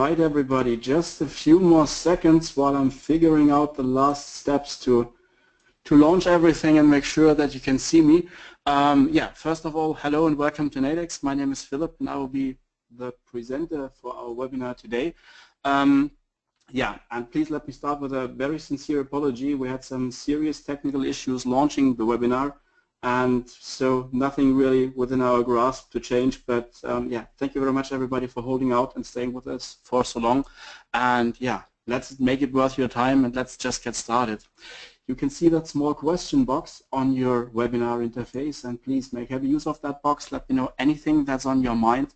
right, everybody, just a few more seconds while I'm figuring out the last steps to launch everything and make sure that you can see me. Yeah, first of all, hello and welcome to Nadex. My name is Philip and I will be the presenter for our webinar today. Yeah, and please let me start with a very sincere apology. We had some serious technical issues launching the webinar, and so nothing really within our grasp to change. But yeah, thank you very much everybody for holding out and staying with us for so long. And yeah, let's make it worth your time and let's just get started. You can see that small question box on your webinar interface, and please make heavy use of that box. Let me know anything that's on your mind,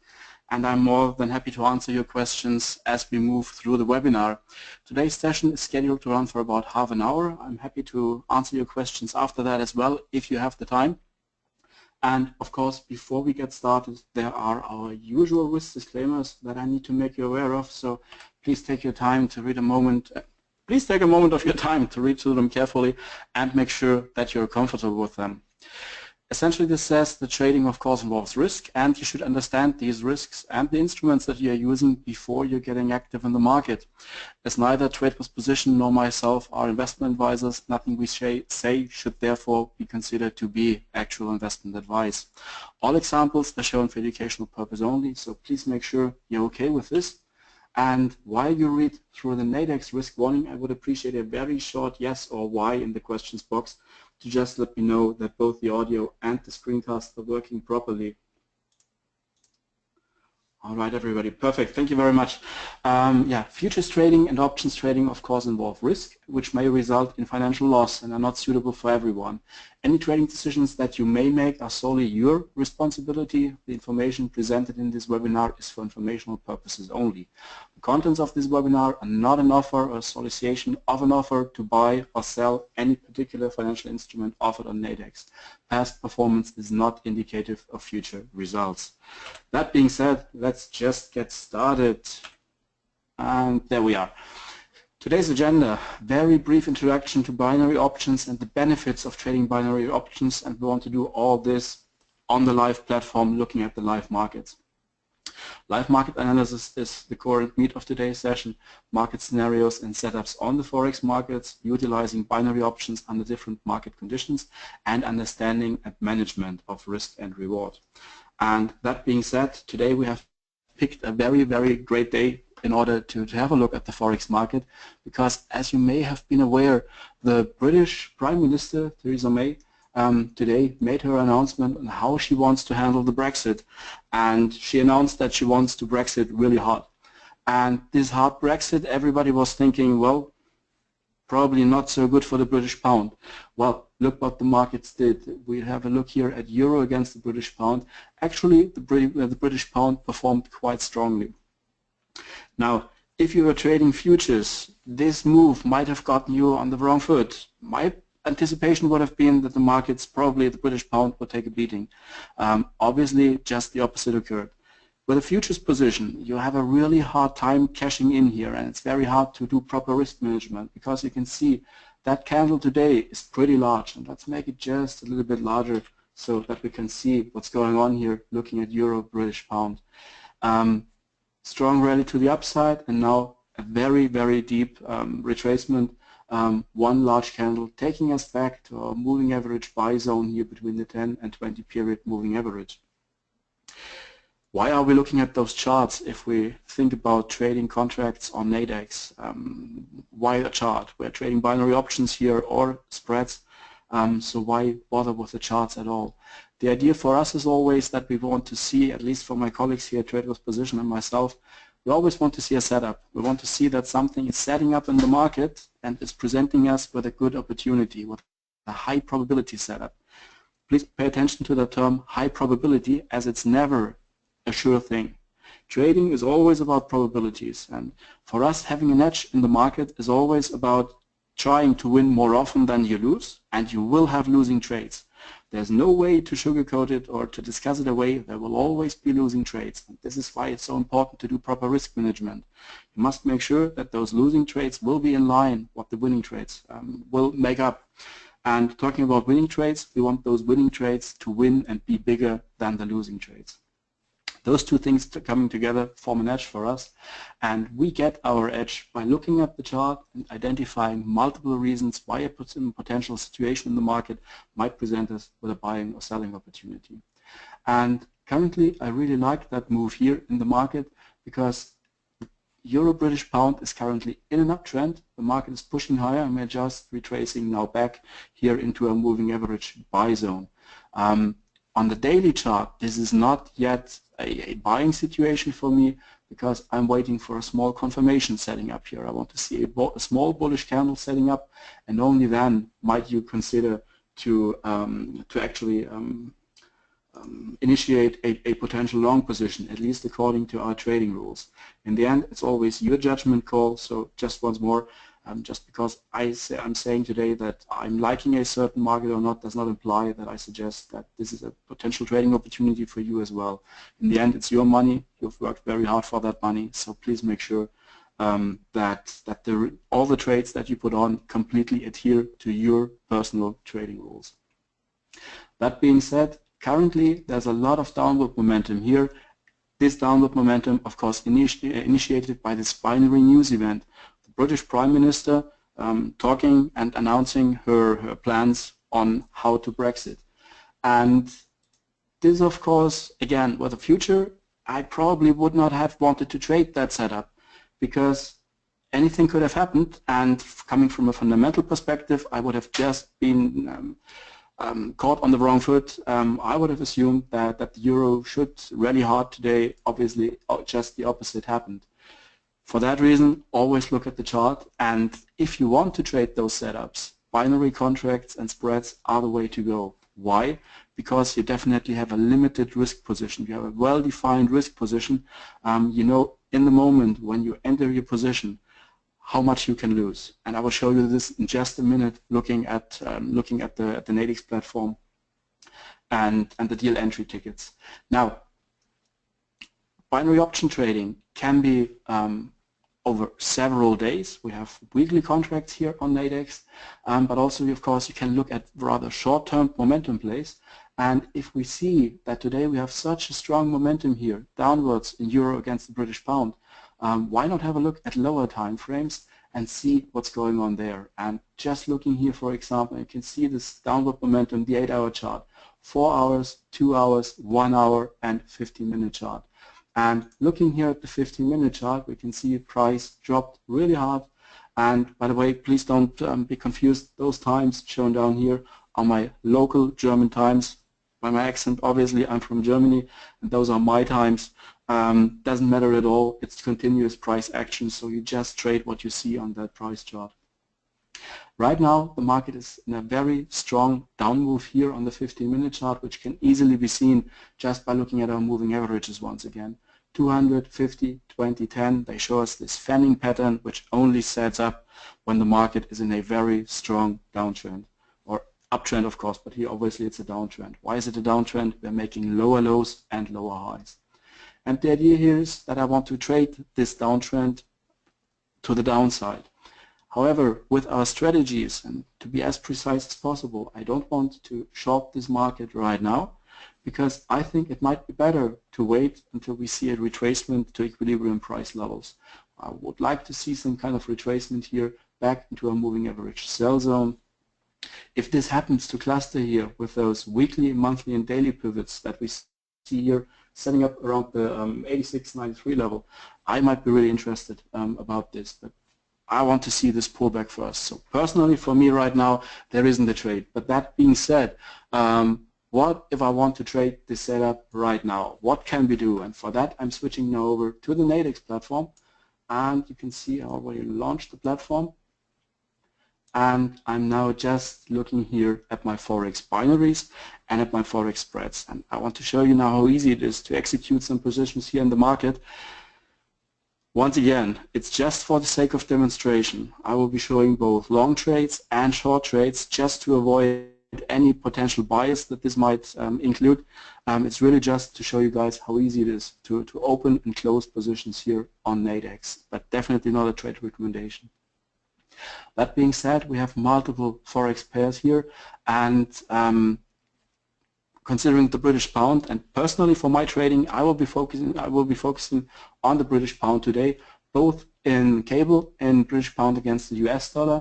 and I'm more than happy to answer your questions as we move through the webinar. Today's session is scheduled to run for about half an hour. I'm happy to answer your questions after that as well, if you have the time. And of course, before we get started, there are our usual risk disclaimers that I need to make you aware of, so please take your time to read a moment. Please take a moment of your time to read through them carefully and make sure that you're comfortable with them. Essentially, this says that trading, of course, involves risk, and you should understand these risks and the instruments that you're using before you're getting active in the market. As neither Traders Position nor myself are investment advisors, nothing we say should therefore be considered to be actual investment advice. All examples are shown for educational purpose only, so please make sure you're okay with this. And while you read through the Nadex risk warning, I would appreciate a very short yes or why in the questions box to just let me know that both the audio and the screencast are working properly. All right, everybody, perfect. Thank you very much. Yeah, futures trading and options trading, of course, involve risk, which may result in financial loss and are not suitable for everyone. Any trading decisions that you may make are solely your responsibility. The information presented in this webinar is for informational purposes only. The contents of this webinar are not an offer or solicitation of an offer to buy or sell any particular financial instrument offered on Nadex. Past performance is not indicative of future results. That being said, let's just get started. And there we are. Today's agenda, very brief introduction to binary options and the benefits of trading binary options, and we want to do all this on the live platform looking at the live markets. Live market analysis is the core and meat of today's session, market scenarios and setups on the Forex markets, utilizing binary options under different market conditions, and understanding and management of risk and reward. And that being said, today we have picked a very, very great day in order to have a look at the Forex market, because as you may have been aware, the British Prime Minister, Theresa May, today made her announcement on how she wants to handle the Brexit, and she announced that she wants to Brexit really hard. And this hard Brexit, everybody was thinking, well, probably not so good for the British pound. Well, look what the markets did. We have a look here at euro against the British pound. Actually, the British pound performed quite strongly. Now, if you were trading futures, this move might have gotten you on the wrong foot. My anticipation would have been that the markets, probably the British pound, would take a beating. Obviously, just the opposite occurred. With a futures position, you have a really hard time cashing in here, and it's very hard to do proper risk management, because you can see that candle today is pretty large. And let's make it just a little bit larger so that we can see what's going on here looking at euro, British pound. Strong rally to the upside, and now a very, very deep retracement. One large candle taking us back to our moving average buy zone here between the 10 and 20 period moving average. Why are we looking at those charts if we think about trading contracts on Nadex? Why a chart? We're trading binary options here or spreads, so why bother with the charts at all? The idea for us is always that we want to see, at least for my colleagues here at Traders Position and myself, we always want to see a setup. We want to see that something is setting up in the market and is presenting us with a good opportunity, with a high probability setup. Please pay attention to the term high probability, as it's never a sure thing. Trading is always about probabilities, and for us, having an edge in the market is always about trying to win more often than you lose, and you will have losing trades. There's no way to sugarcoat it or to discuss it away. There will always be losing trades. And this is why it's so important to do proper risk management. You must make sure that those losing trades will be in line what the winning trades will make up. And talking about winning trades, we want those winning trades to win and be bigger than the losing trades. Those two things coming together form an edge for us, and we get our edge by looking at the chart and identifying multiple reasons why a potential situation in the market might present us with a buying or selling opportunity. And currently I really like that move here in the market because Euro-British pound is currently in an uptrend. The market is pushing higher and we're just retracing now back here into a moving average buy zone. On the daily chart, this is not yet a buying situation for me because I'm waiting for a small confirmation setting up here. I want to see a small bullish candle setting up, and only then might you consider to actually initiate a potential long position, at least according to our trading rules. In the end, it's always your judgment call. So just once more, just because I'm saying today that I'm liking a certain market or not does not imply that I suggest that this is a potential trading opportunity for you as well. In the end, it's your money. You've worked very hard for that money, so please make sure that all the trades that you put on completely adhere to your personal trading rules. That being said, currently there's a lot of downward momentum here. This downward momentum, of course, initiated by this binary news event. British Prime Minister talking and announcing her plans on how to Brexit. And this, of course, again, with the future, I probably would not have wanted to trade that setup because anything could have happened, and coming from a fundamental perspective, I would have just been caught on the wrong foot. I would have assumed that the euro should rally hard today. Obviously, just the opposite happened. For that reason, always look at the chart, and if you want to trade those setups, binary contracts and spreads are the way to go. Why? Because you definitely have a limited risk position. You have a well-defined risk position. You know in the moment when you enter your position how much you can lose. And I will show you this in just a minute, looking at the Nadex platform and the deal entry tickets. Now, binary option trading can be over several days. We have weekly contracts here on Nadex, but also, of course, you can look at rather short-term momentum plays. And if we see that today we have such a strong momentum here downwards in euro against the British pound, why not have a look at lower time frames and see what's going on there? And just looking here, for example, you can see this downward momentum, the 8-hour chart, 4 hours, 2 hours, 1 hour, and 15-minute chart. And looking here at the 15-minute chart, we can see price dropped really hard. And by the way, please don't be confused. Those times shown down here are my local German times. By my accent, obviously, I'm from Germany, and those are my times. Doesn't matter at all. It's continuous price action, so you just trade what you see on that price chart. Right now, the market is in a very strong down move here on the 15-minute chart, which can easily be seen just by looking at our moving averages once again. 200, 50, 20, 10, they show us this fanning pattern, which only sets up when the market is in a very strong downtrend, or uptrend, of course, but here obviously it's a downtrend. Why is it a downtrend? We're making lower lows and lower highs. And the idea here is that I want to trade this downtrend to the downside. However, with our strategies, and to be as precise as possible, I don't want to short this market right now because I think it might be better to wait until we see a retracement to equilibrium price levels. I would like to see some kind of retracement here back into a moving average sell zone. If this happens to cluster here with those weekly, monthly, and daily pivots that we see here setting up around the 86.93 level, I might be really interested about this. But I want to see this pullback first. So personally, for me right now, there isn't a trade. But that being said, what if I want to trade this setup right now? What can we do? And for that, I'm switching now over to the Nadex platform. And you can see I already launched the platform. And I'm now just looking here at my Forex binaries and at my Forex spreads. And I want to show you now how easy it is to execute some positions here in the market. Once again, it's just for the sake of demonstration. I will be showing both long trades and short trades just to avoid any potential bias that this might include. It's really just to show you guys how easy it is to open and close positions here on Nadex, but definitely not a trade recommendation. That being said, we have multiple Forex pairs here, and considering the British pound, and personally for my trading, I will be focusing on the British pound today, both in cable and British pound against the US dollar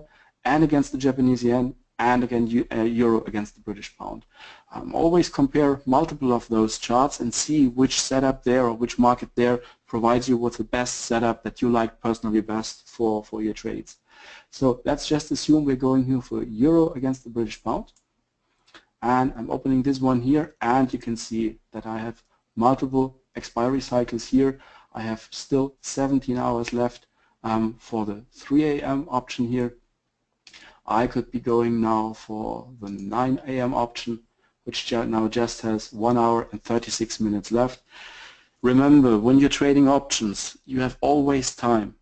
and against the Japanese yen and again euro against the British pound. Always compare multiple of those charts and see which setup there or which market there provides you with the best setup that you like personally best for your trades. So let's just assume we're going here for euro against the British pound. And I'm opening this one here, and you can see that I have multiple expiry cycles here. I have still 17 hours left for the 3 a.m. option here. I could be going now for the 9 a.m. option, which now just has 1 hour and 36 minutes left. Remember, when you're trading options, you have always time.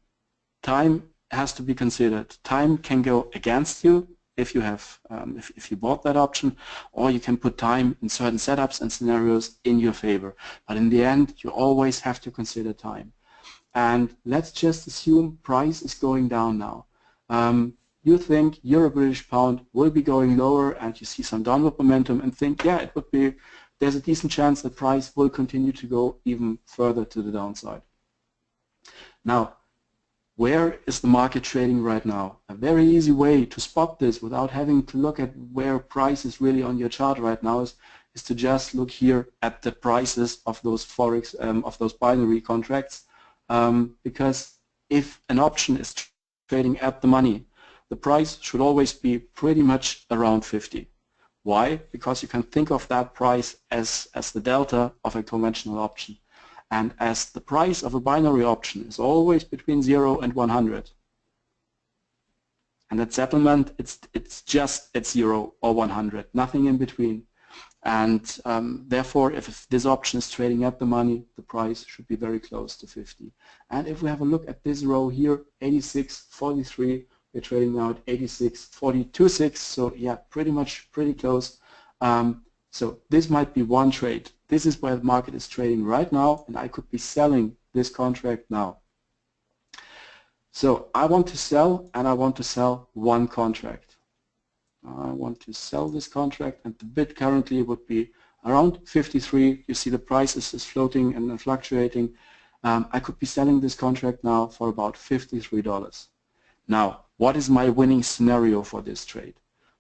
Time has to be considered. Time can go against you if you have if you bought that option, or you can put time in certain setups and scenarios in your favor. But in the end, you always have to consider time. And let's just assume price is going down now. You think euro British pound will be going lower, and you see some downward momentum and think, yeah, it would be, there's a decent chance that price will continue to go even further to the downside. Now, where is the market trading right now? A very easy way to spot this without having to look at where price is really on your chart right now is to just look here at the prices of those forex of those binary contracts, because if an option is trading at the money, the price should always be pretty much around 50. Why? Because you can think of that price as the delta of a conventional option. And as the price of a binary option is always between 0 and 100, and at settlement it's just at 0 or 100, nothing in between. And therefore, if this option is trading at the money, the price should be very close to 50. And if we have a look at this row here, 86.43, we're trading now at 86.42.6, so yeah, pretty close. So this might be one trade. This is where the market is trading right now, and I could be selling this contract now. So I want to sell, and I want to sell one contract. I want to sell this contract, and the bid currently would be around 53. You see the price is floating and fluctuating. I could be selling this contract now for about $53. Now, what is my winning scenario for this trade?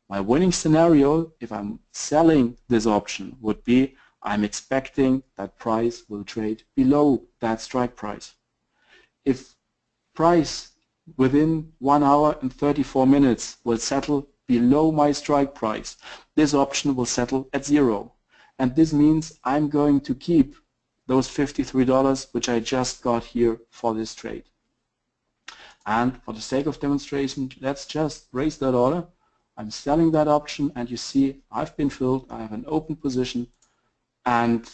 My winning scenario, if I'm selling this option, would be I'm expecting that price will trade below that strike price. If price within 1 hour and 34 minutes will settle below my strike price, this option will settle at 0. And this means I'm going to keep those $53 which I just got here for this trade. And for the sake of demonstration, let's just raise that order. I'm selling that option, and you see I've been filled, I have an open position, and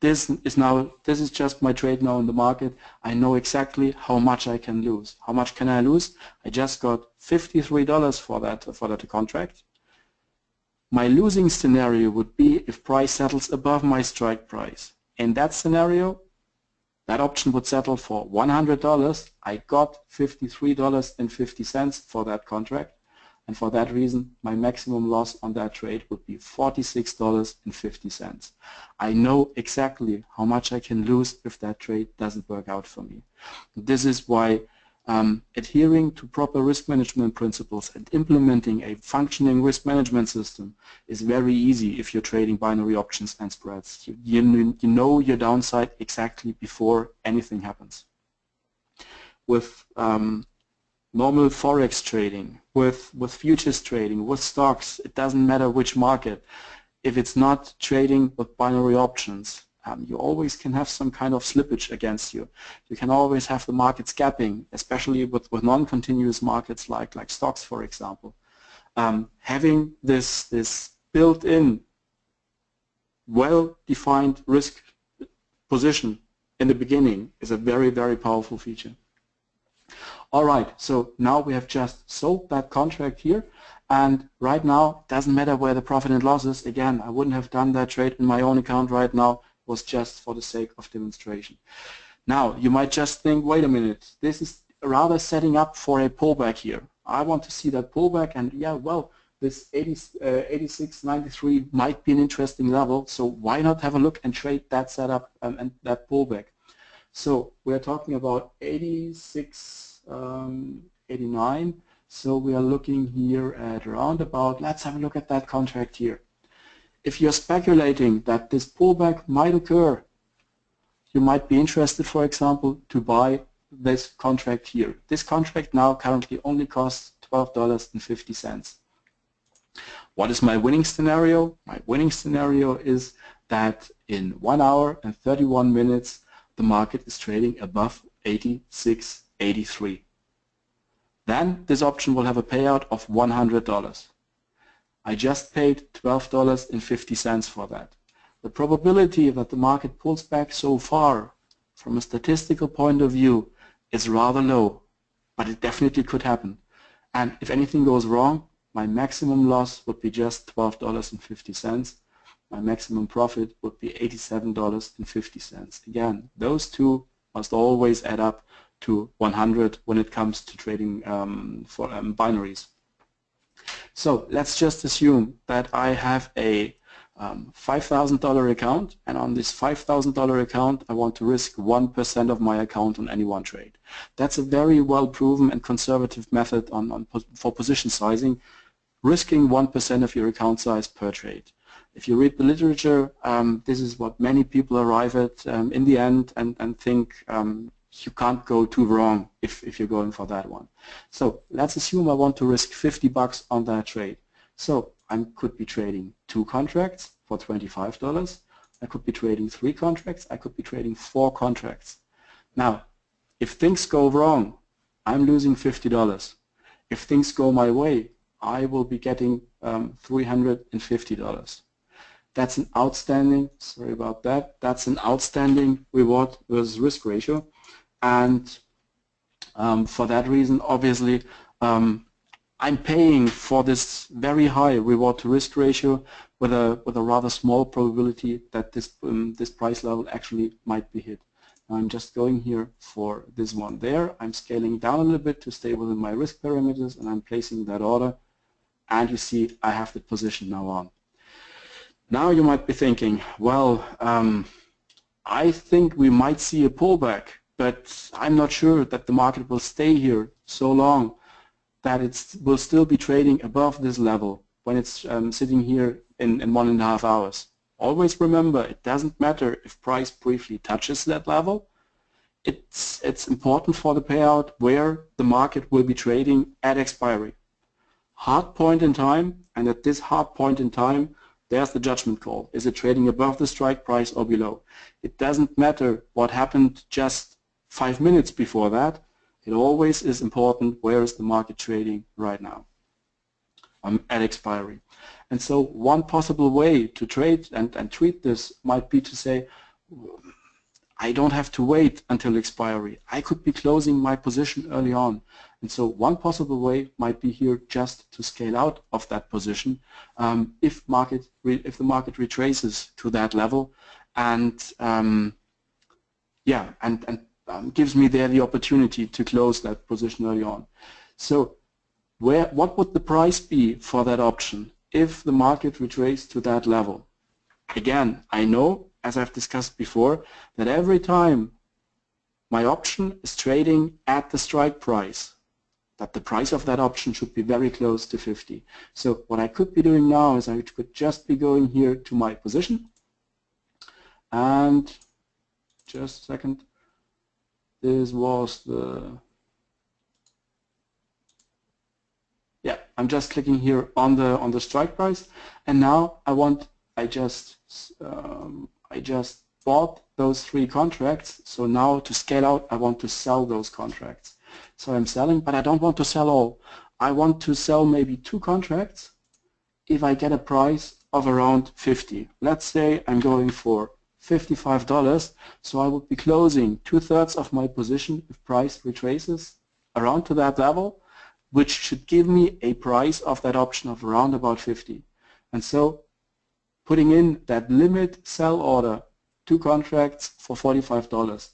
this is just my trade now in the market. I know exactly how much I can lose. How much can I lose? I just got $53 for that contract. My losing scenario would be if price settles above my strike price. In that scenario, that option would settle for $100. I got $53.50 for that contract. And for that reason, my maximum loss on that trade would be $46.50. I know exactly how much I can lose if that trade doesn't work out for me. This is why adhering to proper risk management principles and implementing a functioning risk management system is very easy if you're trading binary options and spreads. You know your downside exactly before anything happens. With normal forex trading, with futures trading, with stocks, it doesn't matter which market. If it's not trading with binary options, you always can have some kind of slippage against you. You can always have the markets gapping, especially with non-continuous markets like stocks, for example. Having this built-in, well-defined risk position in the beginning is a very, very powerful feature. Alright, so now we have just sold that contract here, and right now it doesn't matter where the profit and loss is. Again, I wouldn't have done that trade in my own account right now. It was just for the sake of demonstration. Now, you might just think, wait a minute, this is rather setting up for a pullback here. I want to see that pullback, and yeah, well, this 86.93 might be an interesting level, so why not have a look and trade that setup and that pullback. So we're talking about 86.89, so we are looking here at around about, let's have a look at that contract here. If you're speculating that this pullback might occur, you might be interested, for example, to buy this contract here. This contract now currently only costs $12.50. What is my winning scenario? My winning scenario is that in 1 hour and 31 minutes the market is trading above 86.83. Then this option will have a payout of $100. I just paid $12.50 for that. The probability that the market pulls back so far from a statistical point of view is rather low, but it definitely could happen. And if anything goes wrong, my maximum loss would be just $12.50. My maximum profit would be $87.50. Again, those two must always add up to 100 when it comes to trading for binaries. So let's just assume that I have a $5,000 account, and on this $5,000 account I want to risk 1% of my account on any one trade. That's a very well proven and conservative method for position sizing, risking 1% of your account size per trade. If you read the literature, this is what many people arrive at in the end and think you can't go too wrong if you're going for that one. So let's assume I want to risk $50 on that trade. So I could be trading 2 contracts for $25. I could be trading 3 contracts. I could be trading 4 contracts. Now, if things go wrong, I'm losing $50. If things go my way, I will be getting $350. That's an outstanding, sorry about that, that's an outstanding reward versus risk ratio. And for that reason, obviously, I'm paying for this very high reward to risk ratio with a rather small probability that this price level actually might be hit. Now I'm just going here for this one there. I'm scaling down a little bit to stay within my risk parameters, and I'm placing that order. And you see I have the position now on. Now you might be thinking, well, I think we might see a pullback, but I'm not sure that the market will stay here so long that it will still be trading above this level when it's sitting here in 1.5 hours. Always remember, it doesn't matter if price briefly touches that level. It's important for the payout where the market will be trading at expiry. Hard point in time, and at this hard point in time, there's the judgment call. Is it trading above the strike price or below? It doesn't matter what happened just 5 minutes before that. It always is important where is the market trading right now at expiry. And so one possible way to trade and treat this might be to say, I don't have to wait until expiry. I could be closing my position early on. And so one possible way might be here just to scale out of that position if the market retraces to that level and gives me there the opportunity to close that position early on. So what would the price be for that option if the market retraced to that level? Again, I know, as I've discussed before, that every time my option is trading at the strike price, that the price of that option should be very close to 50. So what I could be doing now is I could just be going here to my position, and just a second, this was I'm just clicking here on the strike price, and now I just bought those 3 contracts. So now to scale out, I want to sell those contracts. So I'm selling, but I don't want to sell all. I want to sell maybe 2 contracts if I get a price of around 50. Let's say I'm going for $55, so I would be closing 2/3 of my position if price retraces around to that level, which should give me a price of that option of around about 50. And so putting in that limit sell order, 2 contracts for $45.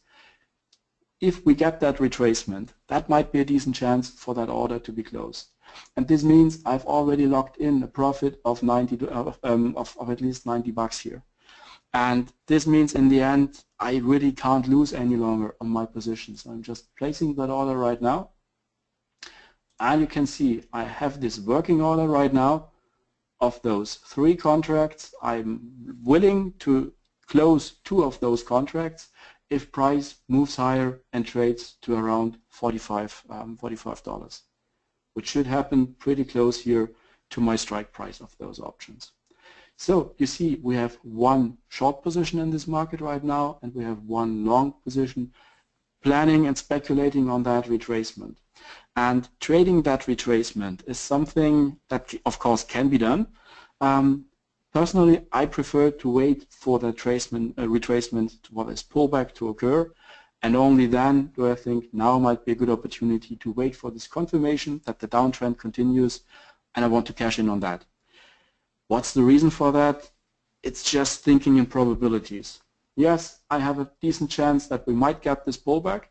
if we get that retracement, that might be a decent chance for that order to be closed. And this means I've already locked in a profit of of at least 90 bucks here. And this means in the end, I really can't lose any longer on my position. So I'm just placing that order right now. And you can see I have this working order right now of those 3 contracts. I'm willing to close 2 of those contracts if price moves higher and trades to around $45, which should happen pretty close here to my strike price of those options. So you see we have 1 short position in this market right now, and we have 1 long position planning and speculating on that retracement. And trading that retracement is something that of course can be done. Personally, I prefer to wait for the retracement for this pullback to occur, and only then do I think now might be a good opportunity to wait for this confirmation that the downtrend continues, and I want to cash in on that. What's the reason for that? It's just thinking in probabilities. Yes, I have a decent chance that we might get this pullback.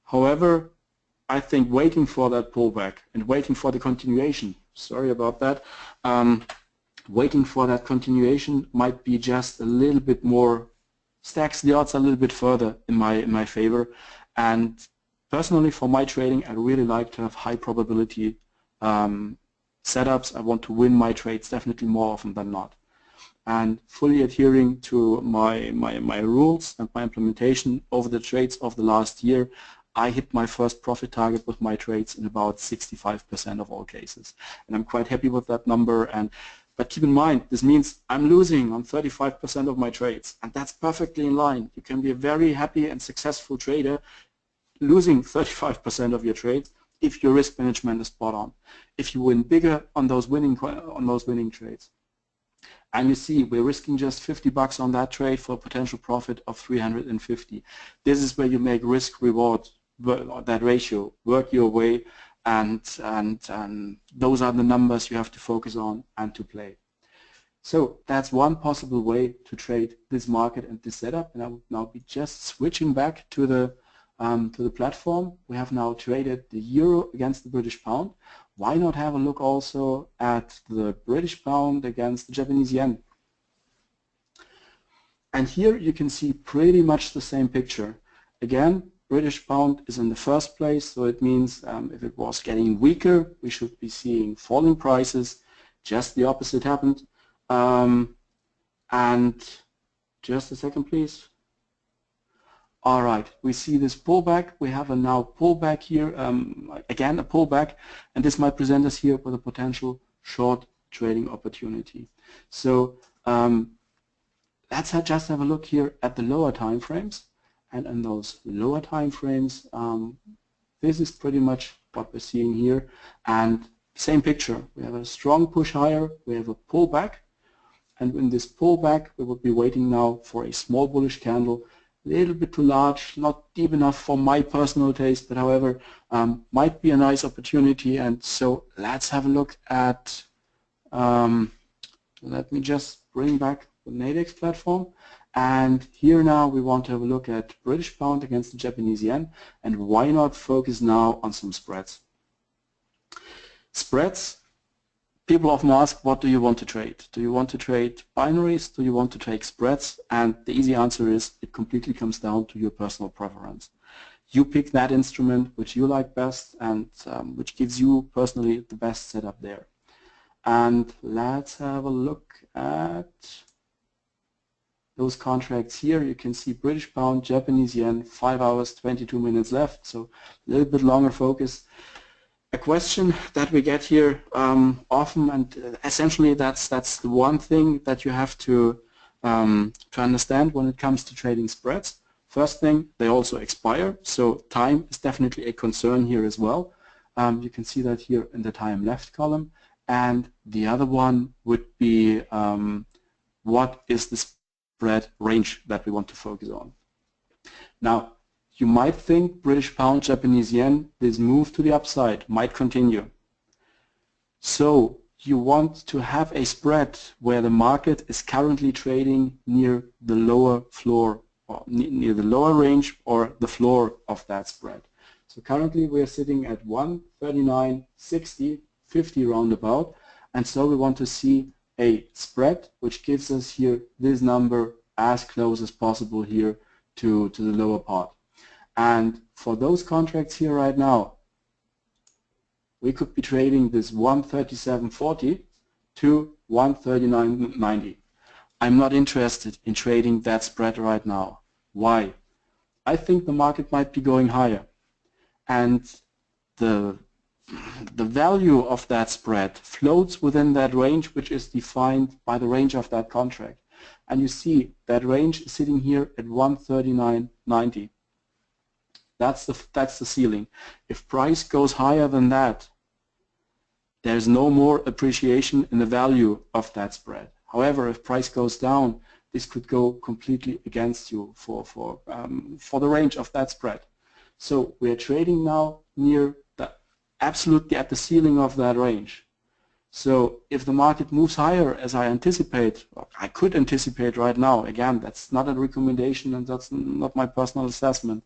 However, I think waiting for that pullback and waiting for the continuation, sorry about that, waiting for that continuation might be just a little bit more, stacks the odds a little bit further in my favor. And personally, for my trading, I really like to have high probability setups. I want to win my trades definitely more often than not. And fully adhering to my rules and my implementation over the trades of the last year, I hit my first profit target with my trades in about 65% of all cases. And I'm quite happy with that number. But keep in mind, this means I'm losing on 35% of my trades, and that's perfectly in line. You can be a very happy and successful trader losing 35% of your trades if your risk management is spot on, if you win bigger on those winning trades. And you see we're risking just 50 bucks on that trade for a potential profit of 350. This is where you make risk reward, that ratio, work your way, and those are the numbers you have to focus on and to play. So that's one possible way to trade this market and this setup. And I will now be just switching back to the platform. We have now traded the euro against the British pound. Why not have a look also at the British pound against the Japanese yen? And here you can see pretty much the same picture. Again, British pound is in the first place, so it means if it was getting weaker, we should be seeing falling prices. Just the opposite happened. And just a second, please. All right, we see this pullback. We have a now pullback here, again a pullback, and this might present us here with a potential short trading opportunity. So let's just have a look here at the lower time frames. And in those lower time frames, this is pretty much what we're seeing here. And same picture, we have a strong push higher, we have a pullback, and in this pullback we would be waiting now for a small bullish candle, a little bit too large, not deep enough for my personal taste, but however might be a nice opportunity. And so let's have a look at, let me just bring back the Nadex platform. And here now we want to have a look at British pound against the Japanese yen, and why not focus now on some spreads. Spreads, people often ask, what do you want to trade? Do you want to trade binaries? Do you want to take spreads? And the easy answer is it completely comes down to your personal preference. You pick that instrument which you like best and which gives you personally the best setup there. And let's have a look at those contracts here. You can see British pound, Japanese yen, 5 hours, 22 minutes left, so a little bit longer focus. A question that we get here often, and essentially that's the one thing that you have to understand when it comes to trading spreads. First thing, they also expire, so time is definitely a concern here as well. You can see that here in the time left column. And the other one would be what is the spread range that we want to focus on. Now, you might think British pound, Japanese yen, this move to the upside might continue. So you want to have a spread where the market is currently trading near the lower floor or near the lower range or the floor of that spread. So currently we are sitting at 139.60, 50 roundabout, and so we want to see a spread which gives us here this number as close as possible here to the lower part. And for those contracts here right now, we could be trading this 137.40 to 139.90. I'm not interested in trading that spread right now. Why? I think the market might be going higher, and the value of that spread floats within that range which is defined by the range of that contract. And you see that range is sitting here at 139.90. That's the ceiling. If price goes higher than that, there's no more appreciation in the value of that spread. However, if price goes down, this could go completely against you for the range of that spread. So we are trading now near absolutely at the ceiling of that range. So if the market moves higher, as I anticipate, or I could anticipate right now, again, that's not a recommendation and that's not my personal assessment,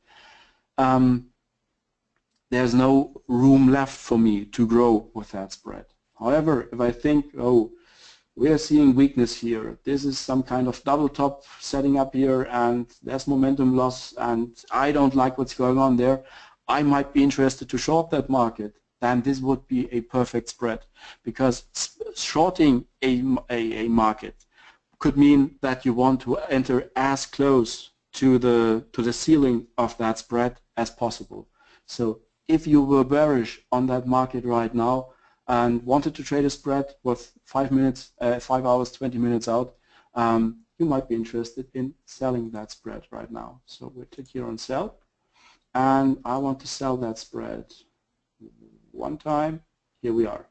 there's no room left for me to grow with that spread. However, if I think, oh, we are seeing weakness here, this is some kind of double top setting up here and there's momentum loss and I don't like what's going on there, I might be interested to short that market, then this would be a perfect spread, because shorting a market could mean that you want to enter as close to the ceiling of that spread as possible. So if you were bearish on that market right now and wanted to trade a spread with 5 hours, 20 minutes out, you might be interested in selling that spread right now. So we click here on sell, and I want to sell that spread one time. Here we are.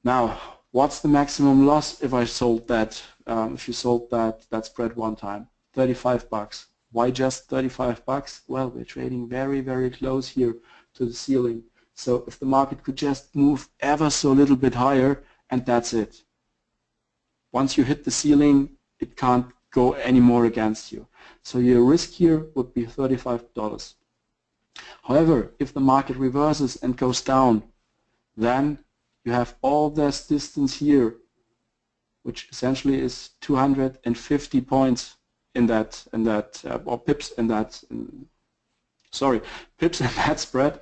Now, what's the maximum loss if I sold that? If you sold that spread one time? 35 bucks. Why just 35 bucks? Well, we're trading very, very close here to the ceiling. So if the market could just move ever so little bit higher, and that's it. Once you hit the ceiling, it can't go any more against you. So your risk here would be $35. However, if the market reverses and goes down, then you have all this distance here, which essentially is 250 points in that or pips in that, pips in that spread.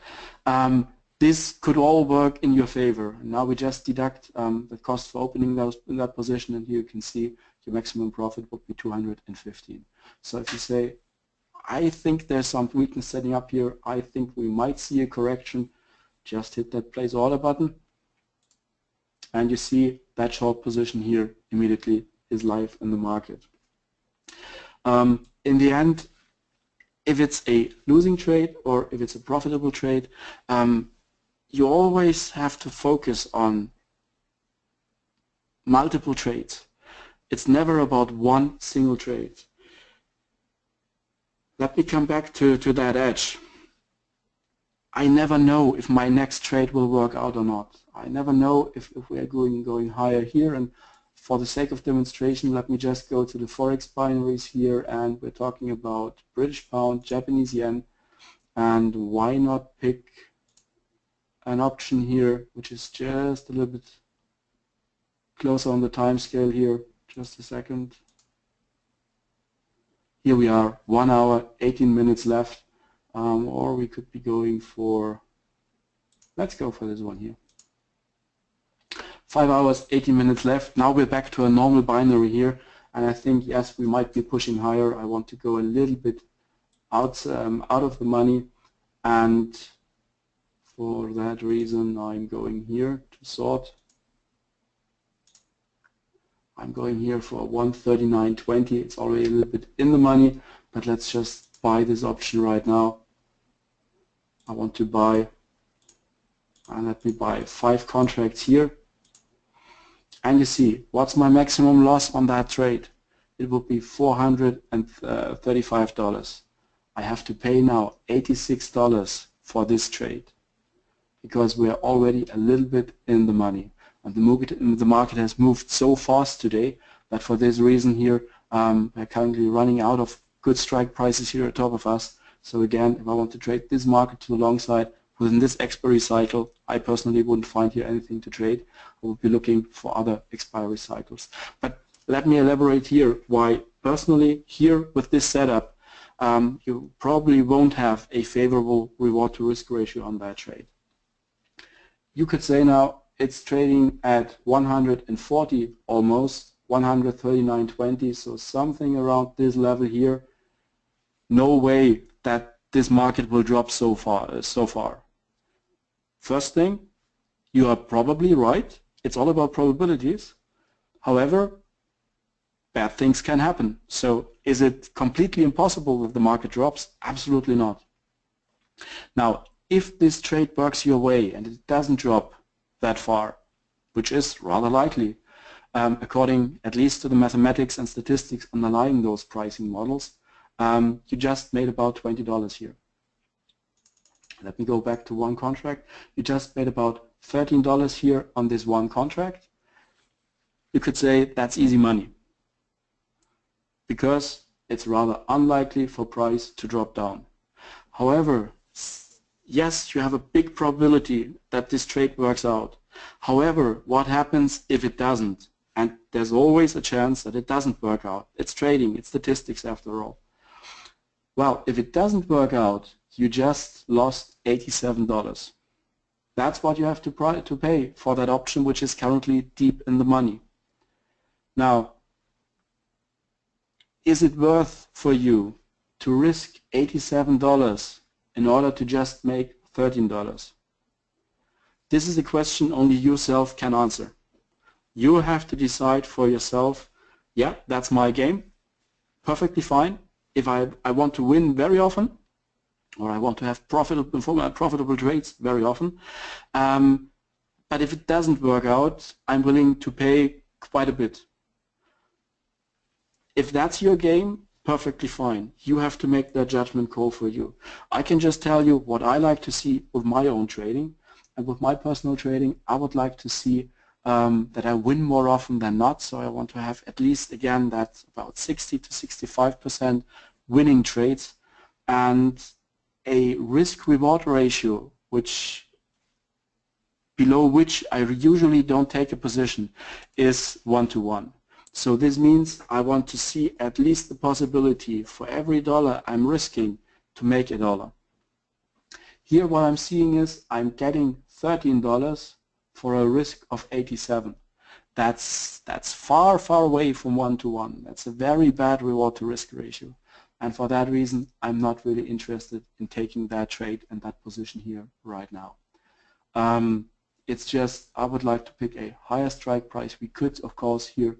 This could all work in your favor. Now we just deduct the cost for opening those in that position, and here you can see your maximum profit would be 215. So if you say, I think there's some weakness setting up here, I think we might see a correction, just hit that place order button, and you see that short position here immediately is live in the market. In the end, if it's a losing trade or if it's a profitable trade, you always have to focus on multiple trades. It's never about one single trade. Let me come back to that edge. I never know if my next trade will work out or not. I never know if we are going higher here, and for the sake of demonstration, let me just go to the Forex binaries here, and we're talking about British pound, Japanese yen, and why not pick an option here which is just a little bit closer on the time scale here. Just a second. Here we are, 1 hour, 18 minutes left, or we could be going for, let's go for this one here. 5 hours, 18 minutes left. Now we're back to a normal binary here, and I think, yes, we might be pushing higher. I want to go a little bit out of the money, and for that reason I'm going here to sort. I'm going here for 139.20. It's already a little bit in the money, but let's just buy this option right now. I want to buy, and let me buy 5 contracts here. And you see, what's my maximum loss on that trade? It would be $435. I have to pay now $86 for this trade because we are already a little bit in the money. And the market has moved so fast today that for this reason here, we're currently running out of good strike prices here at top of us. So again, if I want to trade this market to the long side within this expiry cycle, I personally wouldn't find here anything to trade. I would be looking for other expiry cycles. But let me elaborate here why personally here with this setup, you probably won't have a favorable reward to risk ratio on that trade. You could say now it's trading at 140 almost, 139.20, so something around this level here. No way that this market will drop so far. First thing, you are probably right. It's all about probabilities. However, bad things can happen. So is it completely impossible if the market drops? Absolutely not. Now, if this trade works your way and it doesn't drop that far, which is rather likely, according at least to the mathematics and statistics underlying those pricing models, you just made about $20 here. Let me go back to one contract. You just made about $13 here on this one contract. You could say that's easy money because it's rather unlikely for price to drop down. However, yes, you have a big probability that this trade works out. However, what happens if it doesn't? And there's always a chance that it doesn't work out. It's trading, it's statistics after all. Well, if it doesn't work out, you just lost $87. That's what you have to pay for that option, which is currently deep in the money. Now, is it worth for you to risk $87 in order to just make $13? This is a question only yourself can answer. You have to decide for yourself, yeah, that's my game, perfectly fine. If I want to win very often, or I want to have profitable trades very often, but if it doesn't work out, I'm willing to pay quite a bit. If that's your game, perfectly fine. You have to make that judgment call for you. I can just tell you what I like to see with my own trading, and with my personal trading, I would like to see that I win more often than not. So I want to have at least, again, that's about 60 to 65% winning trades, and a risk-reward ratio below which I usually don't take a position is 1-to-1. So this means I want to see at least the possibility for every dollar I'm risking to make a dollar. Here what I'm seeing is I'm getting $13 for a risk of 87. That's far, far away from 1-to-1. That's a very bad reward to risk ratio. And for that reason, I'm not really interested in taking that trade and that position here right now. It's just I would like to pick a higher strike price. We could, of course, here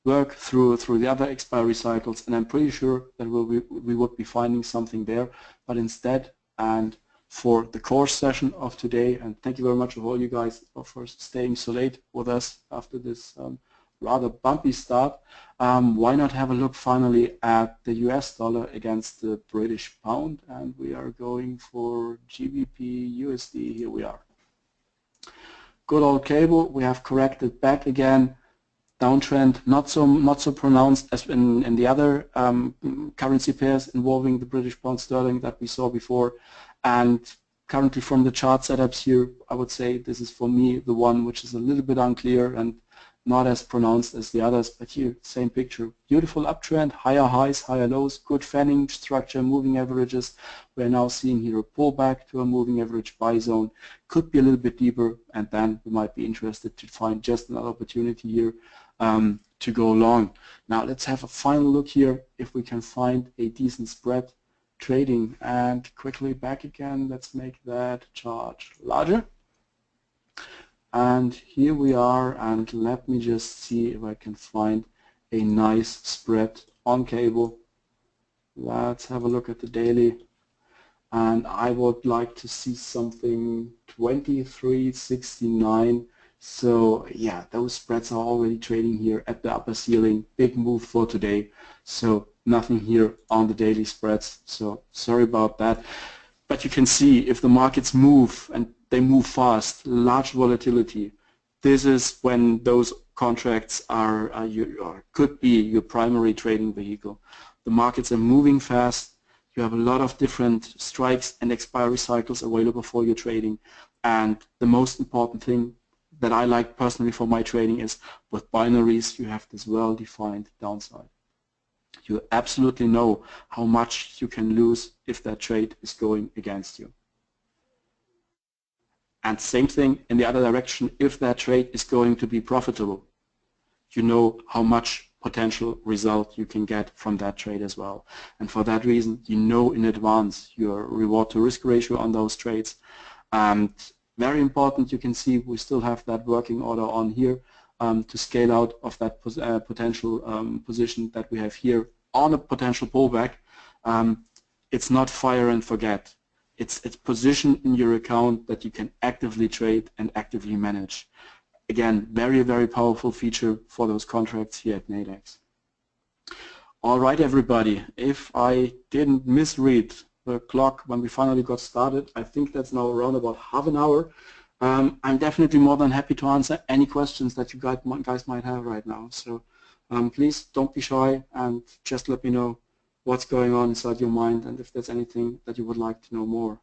work through the other expiry cycles, and I'm pretty sure that we would be finding something there. But instead, and for the course session of today, and thank you very much of all you guys for staying so late with us after this rather bumpy start. Why not have a look finally at the US dollar against the British pound, and we are going for GBP USD. Here we are. Good old cable. We have corrected back again. Downtrend not so pronounced as in the other currency pairs involving the British pound sterling that we saw before. And currently from the chart setups here, I would say this is for me the one which is a little bit unclear and not as pronounced as the others, but here, same picture. Beautiful uptrend, higher highs, higher lows, good fanning structure, moving averages. We're now seeing here a pullback to a moving average buy zone. Could be a little bit deeper, and then we might be interested to find just another opportunity here to go long. Now let's have a final look here if we can find a decent spread trading. And quickly back again, let's make that chart larger. And here we are, and let me just see if I can find a nice spread on cable. Let's have a look at the daily, and I would like to see something 23.69. So yeah, those spreads are already trading here at the upper ceiling. Big move for today, so nothing here on the daily spreads, so sorry about that. But you can see if the markets move, and they move fast, large volatility, this is when those contracts are could be your primary trading vehicle. The markets are moving fast. You have a lot of different strikes and expiry cycles available for your trading, and the most important thing that I like personally for my trading is with binaries you have this well-defined downside. You absolutely know how much you can lose if that trade is going against you. And same thing in the other direction, if that trade is going to be profitable, you know how much potential result you can get from that trade as well. And for that reason, you know in advance your reward to risk ratio on those trades. And very important, you can see we still have that working order on here to scale out of that potential position that we have here on a potential pullback. It's not fire and forget. It's position in your account that you can actively trade and actively manage. Again, very, very powerful feature for those contracts here at Nadex. All right, everybody, if I didn't misread the clock when we finally got started, I think that's now around about half an hour. I'm definitely more than happy to answer any questions that you guys might have right now. So please don't be shy and just let me know what's going on inside your mind and if there's anything that you would like to know more.